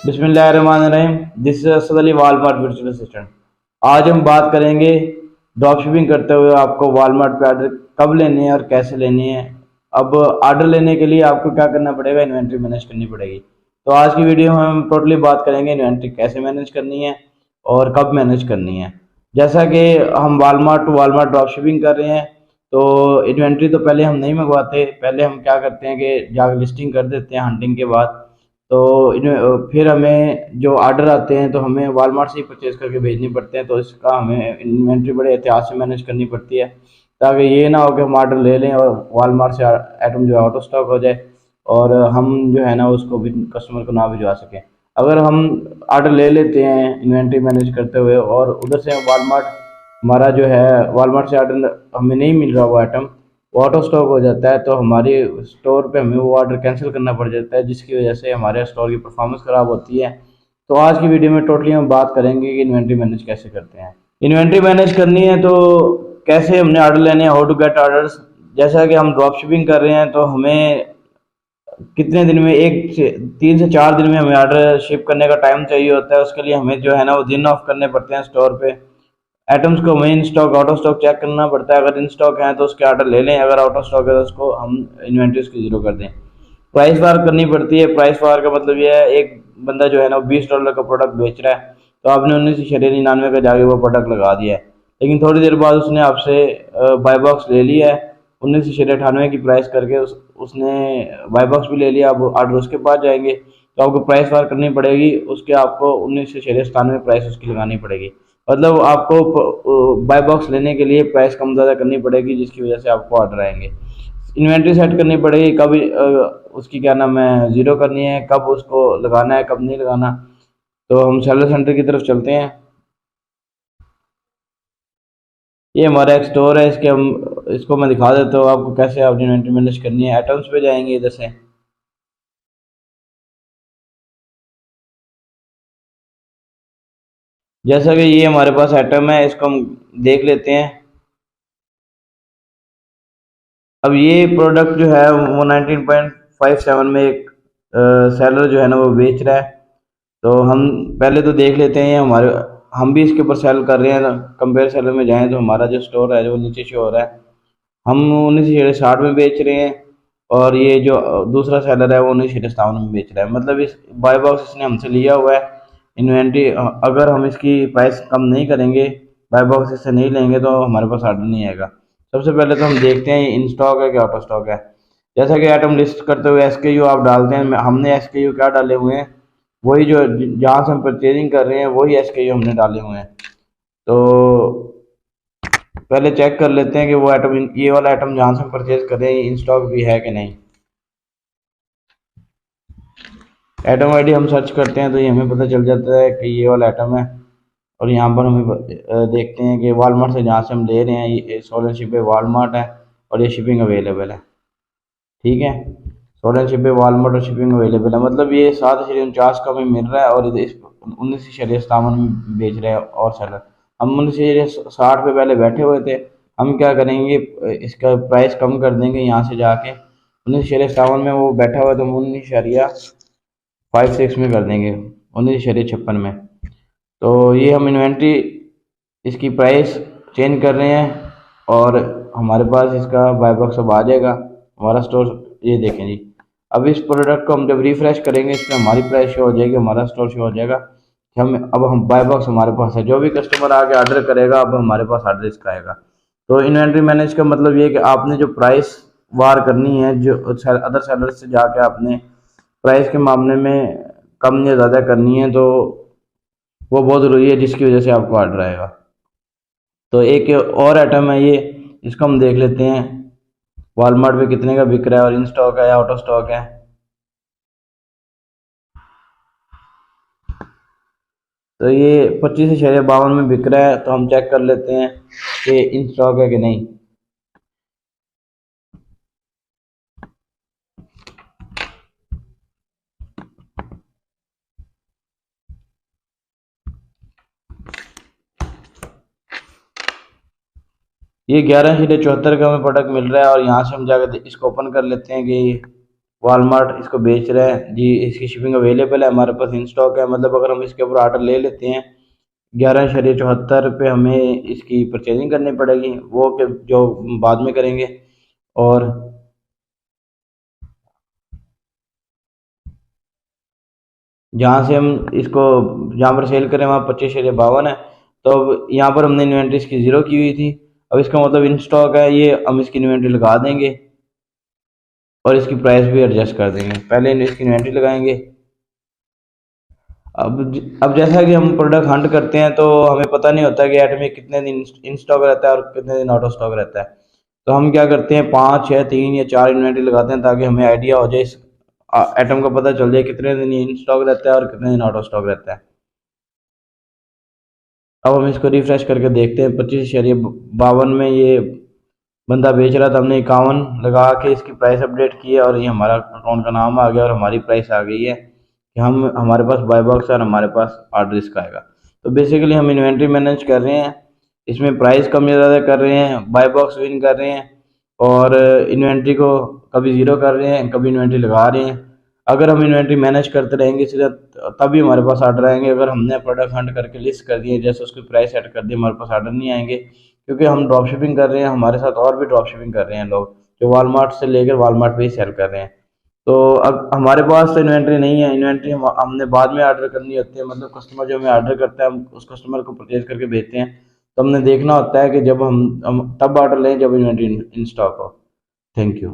बिस्मिल्लाहिर्रहमानिर्रहीम। This is Asad Ali Walmart virtual assistant. आज हम बात करेंगे ड्रॉप शिपिंग करते हुए आपको वालमार्ट पे ऑर्डर कब लेने हैं और कैसे लेने हैं। अब ऑर्डर लेने के लिए आपको क्या करना पड़ेगा, इन्वेंट्री मैनेज करनी पड़ेगी। तो आज की वीडियो में हम टोटली बात करेंगे इन्वेंट्री कैसे मैनेज करनी है और कब मैनेज करनी है। जैसा कि हम Walmart to Walmart drop shipping कर रहे हैं, तो इन्वेंट्री तो पहले हम नहीं मंगवाते। पहले हम क्या करते हैं कि जाकर लिस्टिंग कर देते हैं हंटिंग के बाद। तो फिर हमें जो ऑर्डर आते हैं तो हमें वालमार्ट से ही परचेज करके भेजने पड़ते हैं। तो इसका हमें इन्वेंट्री बड़े एहतियात से मैनेज करनी पड़ती है, ताकि ये ना हो कि हम ऑर्डर ले लें और वालमार्ट से आइटम जो है आउट ऑफ स्टॉक हो जाए और हम जो है ना उसको भी कस्टमर को ना भिजवा सकें। अगर हम ऑर्डर ले लेते हैं इन्वेंट्री मैनेज करते हुए और उधर से वालमार्ट हमारा जो है वालमार्ट से ऑर्डर हमें नहीं मिल रहा वो आइटम, वो आउट ऑफ स्टॉक हो जाता है, तो हमारे स्टोर पे हमें वो ऑर्डर कैंसिल करना पड़ जाता है, जिसकी वजह से हमारे स्टोर की परफॉर्मेंस ख़राब होती है। तो आज की वीडियो में टोटली हम बात करेंगे कि इन्वेंट्री मैनेज कैसे करते हैं। इन्वेंट्री मैनेज करनी है तो कैसे हमने ऑर्डर लेने हैं, हाउ टू गेट ऑर्डर्स। जैसा कि हम ड्रॉप शिपिंग कर रहे हैं तो हमें कितने दिन में, 3 से 4 दिन में हमें ऑर्डर शिप करने का टाइम चाहिए होता है। उसके लिए हमें जो है ना वो दिन ऑफ करने पड़ते हैं स्टोर पे। आइटम्स को हमें in stock out of stock check करना पड़ता है। अगर इन स्टॉक है तो उसके ऑर्डर ले लें, अगर आउट ऑफ स्टॉक है तो उसको हम इन्वेंट्री उसकी जीरो कर दें। प्राइस वार करनी पड़ती है। प्राइस वार का मतलब ये है, एक बंदा जो है ना $20 का प्रोडक्ट बेच रहा है तो आपने 1999 का जाके वो प्रोडक्ट लगा दिया है, लेकिन थोड़ी देर बाद उसने आपसे बाय बॉक्स ले लिया है 1998 की प्राइस करके। उसने बाय बॉक्स भी ले लिया, अब ऑर्डर उसके पास जाएंगे तो आपको प्राइस वार करनी पड़ेगी। उसके आपको 1997 प्राइस उसकी लगानी पड़ेगी। मतलब आपको बाय बॉक्स लेने के लिए प्राइस कम ज़्यादा करनी पड़ेगी, जिसकी वजह से आपको ऑर्डर आएंगे। इन्वेंट्री सेट करनी पड़ेगी, कब उसकी क्या नाम है ज़ीरो करनी है, कब उसको लगाना है कब नहीं लगाना। तो हम सेलर सेंटर की तरफ चलते हैं। ये हमारा एक स्टोर है, इसको मैं दिखा देता हूँ आपको कैसे आप इन्वेंट्री मैनेज करनी है। आइटम्स पे जाएंगे इधर से। जैसा कि ये हमारे पास आइटम है, इसको हम देख लेते हैं। अब ये प्रोडक्ट जो है वो 19.57 में एक सेलर जो है ना वो बेच रहा है। तो हम पहले तो देख लेते हैं हमारे, हम भी इसके ऊपर सेल कर रहे हैं। कंपेयर सेलर में जाएं तो हमारा जो स्टोर है वो नीचे शो हो रहा है, हम 1960 में बेच रहे हैं और ये जो दूसरा सेलर है वो 1957 में बेच रहा है। मतलब इस बाय बॉक्स इसने हमसे लिया हुआ है। इन्वेंट्री अगर हम इसकी प्राइस कम नहीं करेंगे, बाय बॉक्स इससे नहीं लेंगे, तो हमारे पास ऑर्डर नहीं आएगा। सबसे पहले तो हम देखते हैं इन स्टॉक है कि आउट ऑफ स्टॉक है। जैसा कि आइटम लिस्ट करते हुए SKU आप डालते हैं, हमने SKU क्या डाले हुए हैं, वही जो जहाँ से हम परचेजिंग कर रहे हैं वही SKU हमने डाले हुए हैं। तो पहले चेक कर लेते हैं कि वो आइटम, ये वाला आइटम जहाँ से हम परचेज कर रहे हैं इन स्टॉक भी है कि नहीं। आइटम आईडी हम सर्च करते हैं तो ये हमें पता चल जाता है कि ये वाला आइटम है। और यहाँ पर हमें देखते हैं कि वालमार्ट से जहाँ से हम ले रहे हैं ये सोलन शिप पे वालमार्ट है और ये शिपिंग अवेलेबल है। ठीक है, सोलन शिप पे वालमार्ट और शिपिंग अवेलेबल है, मतलब ये 7.49 का हमें मिल रहा है और इस 19.57 में बेच रहे हैं और सेलर। हम 19.60 पे पहले बैठे हुए थे, हम क्या करेंगे इसका प्राइस कम कर देंगे यहाँ से जाके। 19.57 में वो बैठा हुआ है तो हम 19.56 में कर देंगे, 19.56 में। तो ये हम इन्वेंट्री इसकी प्राइस चेंज कर रहे हैं और हमारे पास इसका बाय बॉक्स अब आ जाएगा हमारा स्टोर। ये देखें जी, अब इस प्रोडक्ट को हम जब रिफ्रेश करेंगे इस पर हमारी प्राइस शो हो जाएगी, हमारा स्टोर शो हो जाएगा कि हम बाय बॉक्स हमारे पास है। जो भी कस्टमर आके ऑर्डर करेगा अब हमारे पास ऑर्डर इसका आएगा। तो इन्वेंट्री मैनेज का मतलब ये है कि आपने जो प्राइस वार करनी है, जो अदर सेलर से जाके आपने प्राइस के मामले में कम या ज़्यादा करनी है, तो वो बहुत ज़रूरी है, जिसकी वजह से आपको ऑर्डर आएगा। तो एक और आइटम है ये, इसको हम देख लेते हैं वॉलमार्ट पे कितने का बिक रहा है और इन स्टॉक है या आउट ऑफ स्टॉक है। तो ये 25.52 में बिक रहा है, तो हम चेक कर लेते हैं कि इन स्टॉक है कि नहीं। ये 11.74 का हमें प्रोडक्ट मिल रहा है और यहाँ से हम जाकर इसको ओपन कर लेते हैं कि वॉलमार्ट इसको बेच रहा है जी, इसकी शिपिंग अवेलेबल है, हमारे पास इन स्टॉक है। मतलब अगर हम इसके ऊपर ऑर्डर ले लेते हैं 11.74 हमें इसकी परचेजिंग करनी पड़ेगी, वो कि जो बाद में करेंगे। और जहाँ से हम इसको जहाँ पर सेल करें वहाँ 25.52 है। तो अब यहाँ पर हमने इन्वेंट्री इसकी ज़ीरो की हुई थी, अब इसका मतलब इन स्टॉक है, ये हम इसकी इन्वेंट्री लगा देंगे और इसकी प्राइस भी एडजस्ट कर देंगे। पहले इसकी इन्वेंट्री लगाएंगे। अब जैसा कि हम प्रोडक्ट हंट करते हैं तो हमें पता नहीं होता कि आइटम में कितने दिन इन स्टॉक रहता है और कितने दिन आउट ऑफ स्टॉक रहता है। तो हम क्या करते हैं 5, 6, 3 या 4 इन्वेंट्री लगाते हैं ताकि हमें आइडिया हो जाए, इस आइटम का पता चल जाए कितने दिन इन स्टॉक रहता है और कितने दिन आउट ऑफ स्टॉक रहता है। अब हम इसको रिफ्रेश करके देखते हैं 25.52 में ये बंदा बेच रहा था, हमने 51 लगा के इसकी प्राइस अपडेट की है और ये हमारा अकाउंट का नाम आ गया और हमारी प्राइस आ गई है कि हम हमारे पास बाय बॉक्स है और हमारे पास ऑर्डर इसका आएगा। तो बेसिकली हम इन्वेंट्री मैनेज कर रहे हैं, इसमें प्राइस कम या ज़्यादा कर रहे हैं, बाय बॉक्स विन कर रहे हैं और इन्वेंट्री को कभी ज़ीरो कर रहे हैं, कभी इन्वेंट्री लगा रहे हैं। अगर हम इन्वेंट्री मैनेज करते रहेंगे सीधा तभी हमारे पास ऑर्डर आएंगे। अगर हमने प्रोडक्ट हंट करके लिस्ट कर दिए, जैसे उसकी प्राइस सेट कर दी, हमारे पास ऑर्डर नहीं आएंगे, क्योंकि हम ड्रॉप शिपिंग कर रहे हैं, हमारे साथ और भी ड्रॉप शिपिंग कर रहे हैं लोग जो वॉलमार्ट से लेकर वॉलमार्ट पे ही सेल कर रहे हैं। तो अब हमारे पास तो इन्वेंट्री नहीं है, इन्वेंट्री हमने बाद में ऑर्डर करनी होती है। मतलब कस्टमर जो हमें ऑर्डर करता है हम उस कस्टमर को परचेज करके भेजते हैं, तो हमने देखना होता है कि जब हम तब ऑर्डर लें जब इन्वेंट्री इन स्टॉक हो। Thank you.